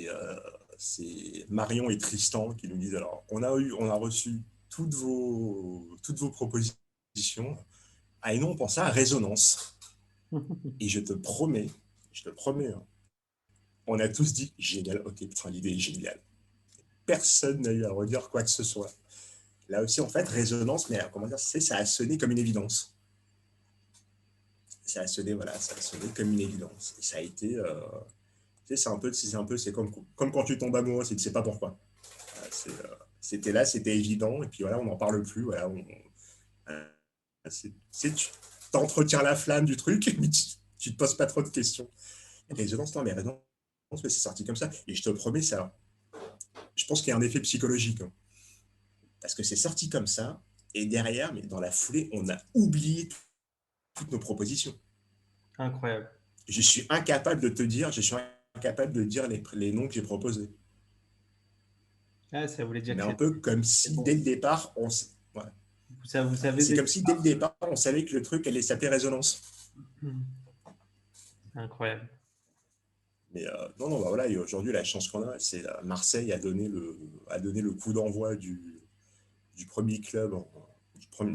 c'est Marion et Tristan qui nous disent, alors, on a reçu toutes vos propositions. Ah, et nous, on pensait à Résonance. Et je te promets, hein, on a tous dit, génial, ok, putain, l'idée est géniale. Personne n'a eu à redire quoi que ce soit. Là aussi, en fait, Résonance, mais comment dire, ça a sonné comme une évidence. Ça a sonné comme une évidence. Et ça a été, c'est comme quand tu tombes amoureux, tu ne sais pas pourquoi. C'était là, c'était évident, et puis voilà, on n'en parle plus. Voilà, euh, tu entretiens la flamme du truc, mais tu te poses pas trop de questions. Résonance, non, mais résonance, c'est sorti comme ça. Et je te promets, ça, je pense qu'il y a un effet psychologique. Hein, parce que c'est sorti comme ça, et derrière, mais dans la foulée, on a oublié toutes nos propositions. Incroyable. Je suis incapable de dire les noms que j'ai proposés. Ah, ça voulait dire Mais que un peu comme c'est si bon. dès le départ, ouais. Vous savez C'est dès le comme si dès le départ. départ, on savait que le truc allait s'appeler Résonance. Incroyable. Mais non, non, bah voilà, et aujourd'hui, la chance qu'on a, c'est Marseille a donné le coup d'envoi du premier club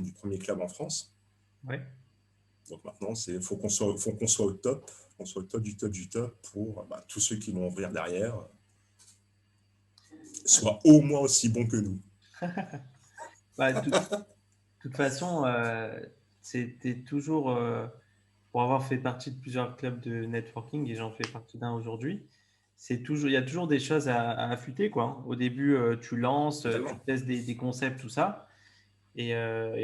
du premier club en France. Ouais. Donc maintenant, faut qu'on soit au top, qu'on soit au top du top du top pour bah, tous ceux qui vont ouvrir derrière soient au moins aussi bons que nous. Bah, de toute façon, c'était toujours, pour avoir fait partie de plusieurs clubs de networking, et j'en fais partie d'un aujourd'hui, il y a toujours des choses à affûter, quoi. Au début, tu lances, tu Totalement. testes des concepts, tout ça. Et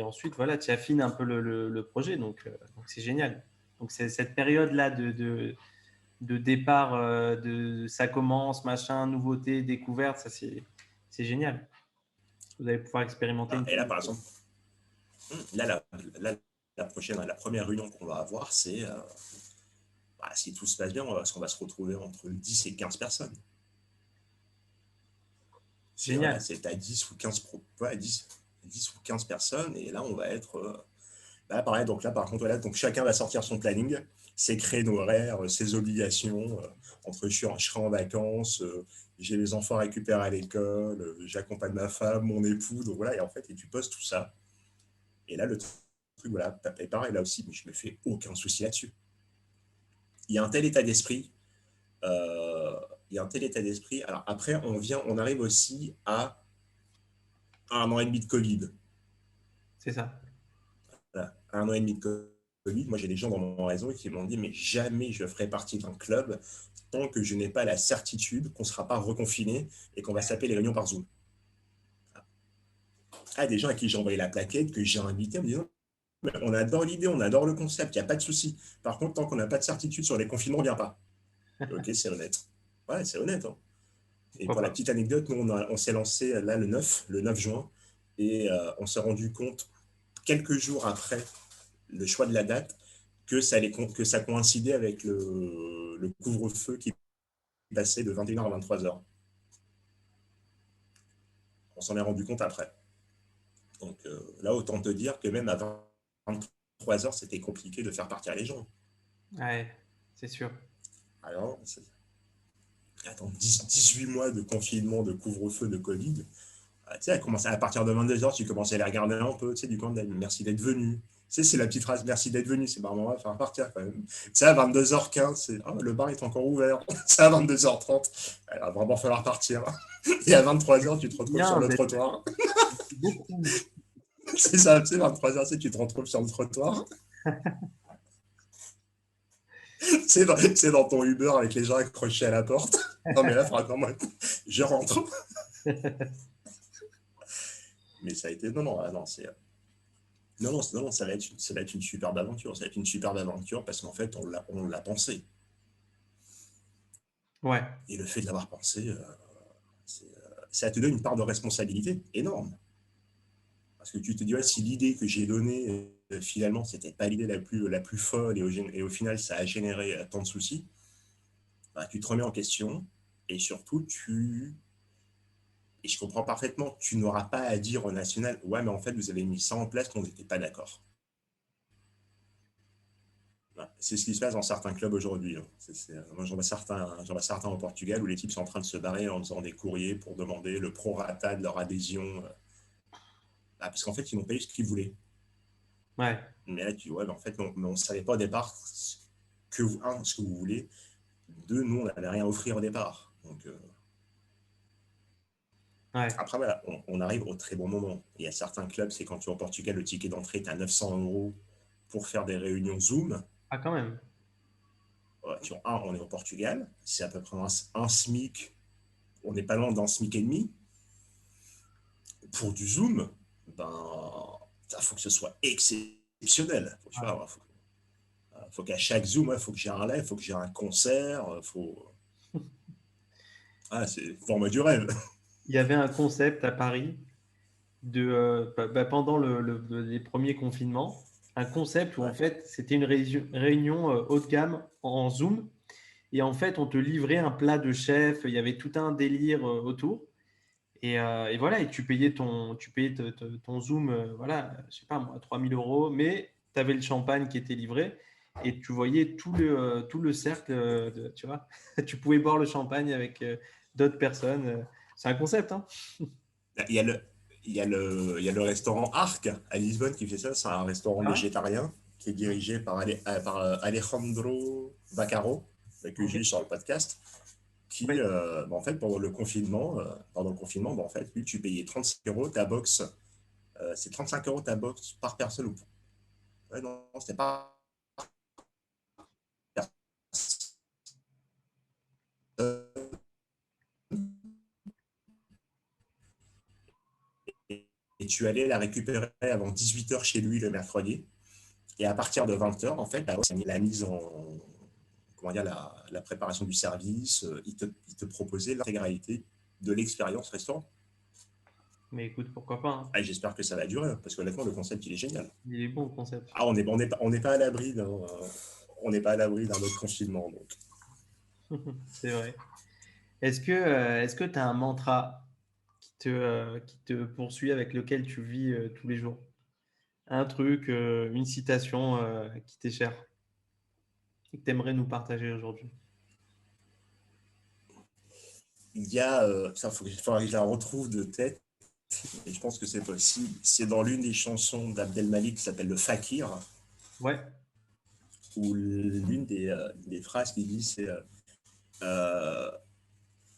ensuite, voilà, tu affines un peu le projet. Donc c'est génial. Donc, c'est cette période-là de départ, ça commence, machin, nouveauté, découverte, ça, c'est génial. Vous allez pouvoir expérimenter Ah, une et là, fois. par exemple, là, la première réunion qu'on va avoir, c'est bah, si tout se passe bien, on va se retrouver entre 10 et 15 personnes. C'est voilà, Génial. c'est à 10 ou 15 ouais, 10 ou 15 personnes, et là, on va être. Là, pareil, donc là, par contre, voilà, donc chacun va sortir son planning, ses créneaux horaires, ses obligations. Entre je serai en vacances, j'ai les enfants à récupérer à l'école, j'accompagne ma femme, mon époux, donc voilà, et en fait, et tu poses tout ça. Et là, le truc, voilà, et pareil, là aussi, mais je me fais aucun souci là-dessus. Il y a un tel état d'esprit. Euh, il y a un tel état d'esprit. Alors après, on arrive aussi à 1 an et demi de Covid. C'est ça. Voilà, 1 an et demi de Covid. Moi, j'ai des gens dans mon réseau qui m'ont dit, mais jamais je ferai partie d'un club tant que je n'ai pas la certitude qu'on ne sera pas reconfiné et qu'on va s'appeler les réunions par Zoom. Ah, des gens à qui j'ai envoyé la plaquette, que j'ai invité en me disant, on adore l'idée, on adore le concept, il n'y a pas de souci. Par contre, tant qu'on n'a pas de certitude sur les confinements, on ne vient pas. Ok, c'est honnête. Ouais, c'est honnête. Hein. Et Pourquoi pour la pas? petite anecdote, nous, on s'est lancé là le 9 juin, et on s'est rendu compte quelques jours après le choix de la date que ça coïncidait avec le couvre-feu qui passait de 21h à 23h. On s'en est rendu compte après. Donc là, autant te dire que même à 23h, c'était compliqué de faire partir les gens. Ouais, c'est sûr. Alors, attends, 18 mois de confinement, de couvre-feu, de Covid. Tu sais, à partir de 22h, tu commences à les regarder un peu, tu sais, du candidat. Merci d'être venu. Tu sais, c'est la petite phrase, merci d'être venu. C'est marrant, on va faire partir quand même. Tu sais, à 22h15, c'est oh, le bar est encore ouvert. C'est à 22h30. Il va vraiment falloir partir. Et à 23h, tu te retrouves sur Bien, le trottoir. merci beaucoup. C'est ça, tu sais, 23h, tu te retrouves sur le trottoir. C'est dans ton Uber avec les gens accrochés à la porte. Non, mais là, moi, je rentre. Mais ça a été. Non, non, non, c'est. Non, non, non, ça va être une superbe aventure. Ça va être une superbe aventure parce qu'en fait, on l'a pensé. Ouais, Et le fait de l'avoir pensé, ça te donne une part de responsabilité énorme. Parce que tu te dis, ouais, si l'idée que j'ai donnée, finalement, c'était pas l'idée la plus folle et au final, ça a généré tant de soucis, bah, tu te remets en question et surtout, et je comprends parfaitement, tu n'auras pas à dire au national, ouais, mais en fait, vous avez mis ça en place quand on n'était pas d'accord. C'est ce qui se passe dans certains clubs aujourd'hui. Hein. Moi, j'en vois certains au Portugal où les types sont en train de se barrer en faisant des courriers pour demander le prorata de leur adhésion. Parce qu'en fait, ils n'ont pas eu ce qu'ils voulaient. ouais, Mais là, tu vois, en fait, on ne savait pas au départ ce que vous voulez. Deux, nous, on n'avait rien à offrir au départ. Donc, ouais. après, voilà, on arrive au très bon moment. Il y a certains clubs, c'est quand tu es au Portugal, le ticket d'entrée est à 900 € pour faire des réunions Zoom. Ah, quand même. On est au Portugal, c'est à peu près un SMIC, on n'est pas loin d'un SMIC et demi. Pour du Zoom, ben, il faut que ce soit exceptionnel. Tu Ouais. vois, faut qu'à chaque Zoom, il faut que j'ai un live, il faut que j'ai un concert, c'est format du rêve. Il y avait un concept à Paris pendant les premiers confinements, un concept où en Ouais. fait c'était une réunion haut de gamme en Zoom et en fait on te livrait un plat de chef, il y avait tout un délire autour et voilà et tu payais ton Zoom voilà je sais pas moi 3 000 euros mais tu avais le champagne qui était livré et tu voyais tout le cercle tu vois tu pouvais boire le champagne avec d'autres personnes c'est un concept hein. Il y a le, il y a le restaurant Arc à Lisbonne qui fait ça. C'est un restaurant Ah ouais. végétarien qui est dirigé par Alejandro Vaccaro, que Ok. j'ai eu sur le podcast. Qui, Oui. en fait, pendant le confinement, en fait, lui, tu payais 35 euros ta box. C'est 35 euros ta box par personne ou ouais, non, c'était pas par personne. Et tu allais la récupérer avant 18 h chez lui le mercredi. Et à partir de 20 h, en fait, la mise en, comment dire, la préparation du service, il te proposait l'intégralité de l'expérience restaurant. Mais écoute, pourquoi pas, hein. Ah, j'espère que ça va durer, parce qu'honnêtement, le concept, il est génial. Il est bon le concept. Ah, on n'est pas à l'abri d'un autre confinement. Donc. C'est vrai. Est-ce que tu as un mantra qui te poursuit avec lequel tu vis tous les jours? Un truc, une citation qui t'est chère et que tu aimerais nous partager aujourd'hui? Il y a, ça, faudrait que je la retrouve de tête, et je pense que c'est possible. C'est dans l'une des chansons d'Abdel Malik qui s'appelle Le Fakir, Ouais. où l'une des phrases qu'il dit, c'est euh,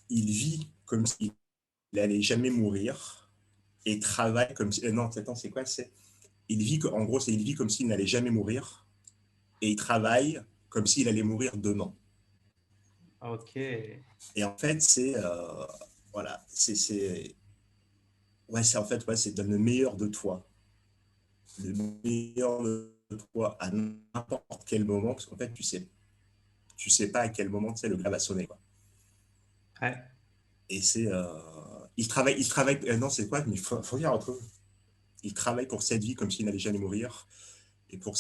il vit comme s'il n'allait jamais mourir et travaille comme si. Non, attends, c'est quoi c'est, En gros, c'est il vit comme s'il n'allait jamais mourir et il travaille comme s'il allait mourir demain. Ok. Et en fait, voilà, ouais, c'est en fait, ouais, c'est donne le meilleur de toi. Le meilleur de toi à n'importe quel moment, parce qu'en fait, tu sais pas à quel moment, tu sais, le gars va sonner, quoi. Ouais. Et il travaille, non, c'est quoi, mais faut dire entre eux. Il travaille pour cette vie comme s'il n'allait jamais mourir, et pour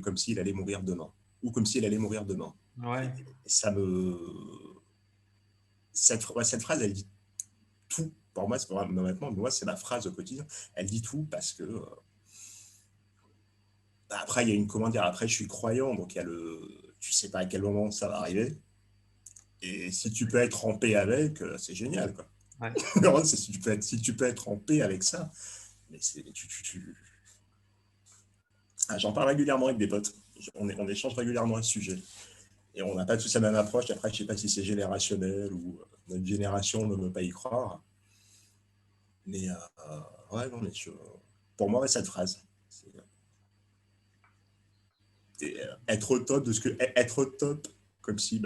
comme s'il allait mourir demain. Ou comme s'il allait mourir demain. Ouais. Et ça me. Cette phrase, elle dit tout. Pour moi, honnêtement, moi, c'est ma phrase au quotidien. Elle dit tout parce que. Après, il y a une. Comment dire. Après, je suis croyant, donc il y a le. Tu sais pas à quel moment ça va arriver. Et si tu peux être en paix avec, c'est génial, quoi. Ouais. Si tu peux être en paix avec ça, mais j'en parle régulièrement avec des potes. On échange régulièrement à ce sujet. Et on n'a pas tous la même approche. Après, je ne sais pas si c'est générationnel ou notre génération ne veut pas y croire. Mais ouais, non, mais pour moi, ouais, cette phrase, être au top de ce que. Être au top comme si,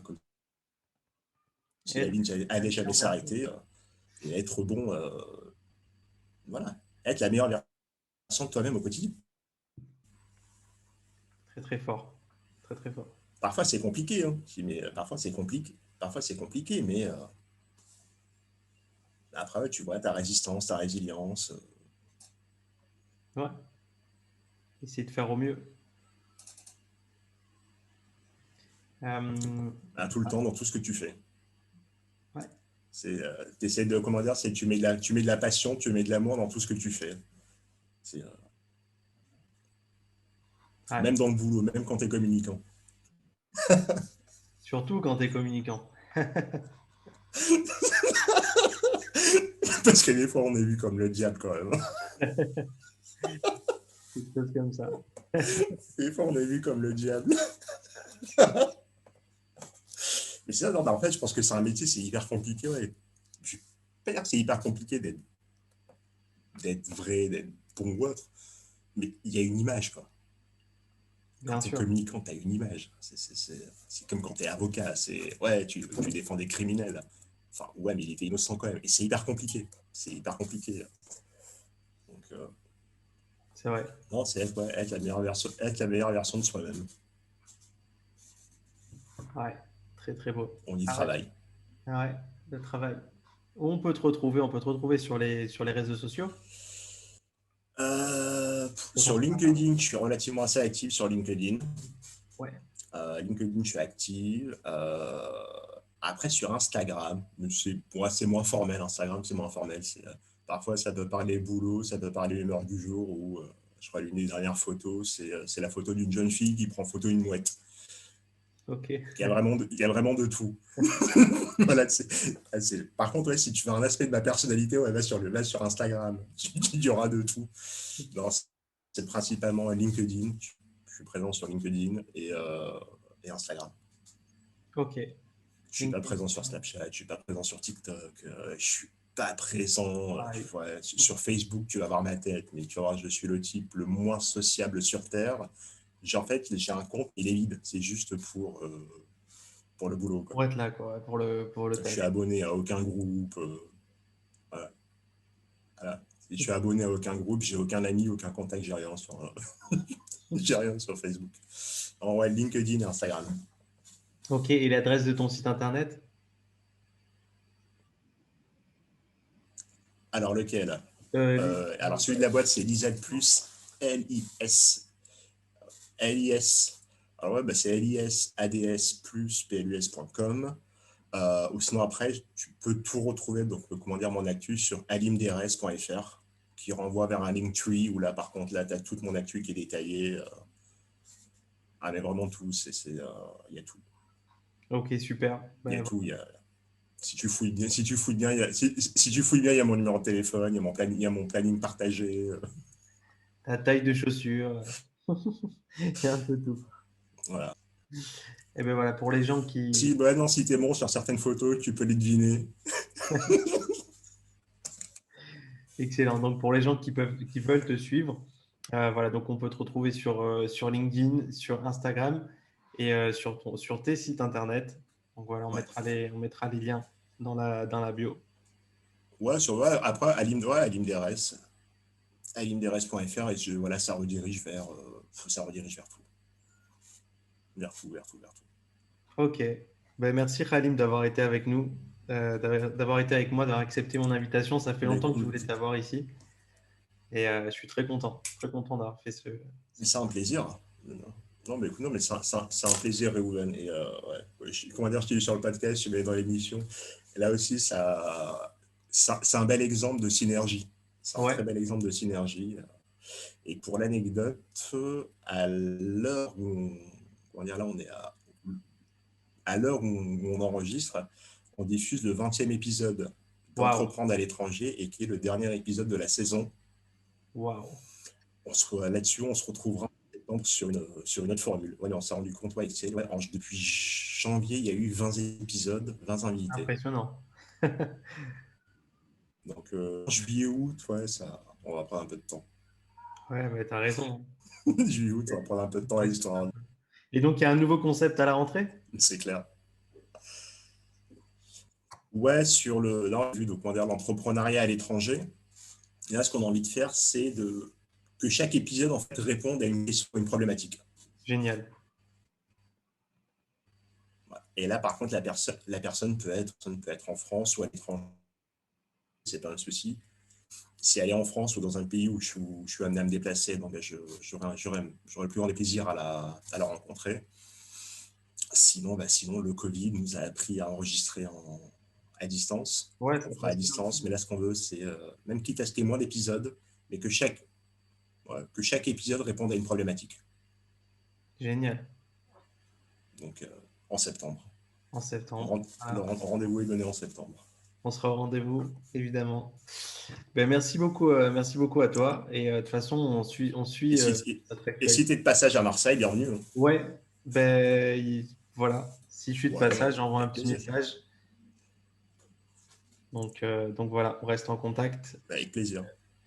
comme si la Être vie n'allait la jamais meilleure version. s'arrêter. Et être bon, voilà. Être la meilleure version de toi-même au quotidien. Très très fort. Très très fort. Parfois, c'est compliqué. Hein. Mais, parfois, c'est compliqué. Parfois, c'est compliqué, mais après, tu vois, ta résistance, ta résilience. Ouais. Essayer de faire au mieux. Euh, Tout le temps dans tout ce que tu fais. ouais. T'essaies de, comment dire, tu mets de la passion, tu mets de l'amour dans tout ce que tu fais. C'est, Ouais. même dans le boulot, même quand tu es communicant. Surtout quand tu es communicant. Parce que des fois, on est vu comme le diable quand même. Quelque chose comme ça. Des fois, on est vu comme le diable. Mais c'est ça, non, en fait, je pense que c'est un métier, c'est hyper compliqué. Ouais. Je ne vais pas dire que c'est hyper compliqué d'être vrai, d'être bon ou autre, mais il y a une image, quoi. Quand Bien tu es sûr. communicant, tu as une image. C'est comme quand tu es avocat. Ouais, tu défends des criminels. Enfin, ouais, mais il était innocent quand même. Et c'est hyper compliqué. c'est hyper compliqué. Donc, C'est vrai. non, c'est être la meilleure version de soi-même. Ouais, très très beau. On y Ah ouais, travaille. ah ouais, le travail. Où on peut te retrouver? On peut te retrouver sur les réseaux sociaux? Sur ton Sur site internet? LinkedIn, je suis relativement assez actif sur LinkedIn. Ouais, LinkedIn, je suis actif. Après, sur Instagram, c'est moins formel. Instagram, c'est moins formel. Parfois, ça peut parler boulot, ça peut parler humeur du jour. Ou, je crois, l'une des dernières photos, c'est la photo d'une jeune fille qui prend photo d'une mouette. ok. Il y a vraiment de tout. Voilà, par contre, ouais, si tu veux un aspect de ma personnalité, ouais, va sur Instagram. Il y aura de tout. Non, c'est principalement LinkedIn. Je suis présent sur LinkedIn et Instagram. Ok. Je suis pas LinkedIn. présent sur Snapchat, je suis pas présent sur TikTok, je suis pas présent. Pareil. Ouais, sur Facebook, tu vas voir ma tête, mais tu vas voir, je suis le type le moins sociable sur Terre. En fait, j'ai un compte, il est vide, c'est juste pour le boulot, quoi. Pour être là, quoi, pour le Je taf. suis abonné à aucun groupe. Voilà, voilà. Je suis abonné à aucun groupe, j'ai aucun ami, aucun contact, j'ai rien sur Facebook. En ouais, LinkedIn et Instagram. Ok, et l'adresse de ton site internet? Alors lequel? Lis- Alors celui de la boîte, c'est Lisad Plus, LIS. LIS. Alors ouais, bah, c'est lisads+plus.com. Ou sinon après, tu peux tout retrouver, donc comment dire, mon actu sur alimdrs.fr qui renvoie vers un Linktree où là, par contre, là, tu as toute mon actu qui est détaillée. Mais vraiment tout, il y a tout. Ok, super. Il y a Ben, tout. Si tu fouilles bien, si tu fouilles bien, il y a mon numéro de téléphone, il y a mon planning partagé. ta taille de chaussures, il y a un peu tout. Voilà. Et ben voilà, pour les gens qui. Si, bah non, si t'es bon sur certaines photos, tu peux les deviner. Excellent. Donc pour les gens qui veulent te suivre, voilà, donc on peut te retrouver sur LinkedIn, sur Instagram et sur tes sites internet. Donc voilà, Ouais. on mettra les liens dans la bio. Ouais, après, alimdrs.fr, et voilà, ça redirige vers tout. Vers tout, vers tout, vers tout. Ok. Ben, merci Khalim d'avoir été avec nous, d'avoir été avec moi, d'avoir accepté mon invitation. Ça fait Mais longtemps que je écoute, voulais t'avoir ici et je suis très content d'avoir fait c'est un plaisir. Non, mais écoute, non, mais c'est un plaisir, Réhouven. Et comment dire, je t'ai vu sur le podcast, je suis allé dans l'émission. Et là aussi, c'est un bel exemple de synergie. C'est un très Ouais, bel exemple de synergie. Et pour l'anecdote, à l'heure où comment dire, là, on est à l'heure où on enregistre, on diffuse le 20e épisode waouh, d'Entreprendre à l'étranger et qui est le dernier épisode de la saison. waouh. Là-dessus, on se retrouvera en septembre sur une autre formule. Ouais, on s'est rendu compte, depuis janvier, il y a eu 20 épisodes, 20 invités. Impressionnant. Donc, juillet, août, on va prendre un peu de temps. Ouais, mais t'as raison. Juillet, août, on va prendre un peu de temps à l'histoire, Et donc, il y a un nouveau concept à la rentrée? c'est clair. Ouais, là, on a vu donc, on va dire, l'entrepreneuriat à l'étranger. Et là, ce qu'on a envie de faire, que chaque épisode en fait réponde à une question, une problématique. Génial. Et là, par contre, la personne peut être en France ou à l'étranger, c'est pas un souci. Si elle est en France ou dans un pays où je suis amené à me déplacer, donc j'aurais le plus grand des plaisirs à la rencontrer. Sinon, le Covid nous a appris à enregistrer à distance. Ouais, Donc, on c'est fera à facile distance, aussi. mais là, ce qu'on veut, c'est, même quitte à ce qu'il y ait moins d'épisodes, mais que chaque épisode réponde à une problématique. Génial. Donc, en septembre. En septembre. Le Alors, rendez-vous est donné en septembre. on sera au rendez-vous, évidemment. Ben, merci beaucoup à toi. Et de toute façon, on suit Et si, notre et si actualité. tu es de passage à Marseille, bienvenue, hein. Ouais, ben voilà. Si je suis de Ouais, passage, j'envoie un avec petit plaisir. message. Donc voilà, on reste en contact. Avec plaisir.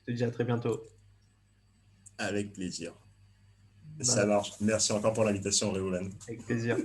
Je te dis à très bientôt. Avec plaisir. Bye Ça bye. marche. Merci encore pour l'invitation, Réouven. Avec plaisir.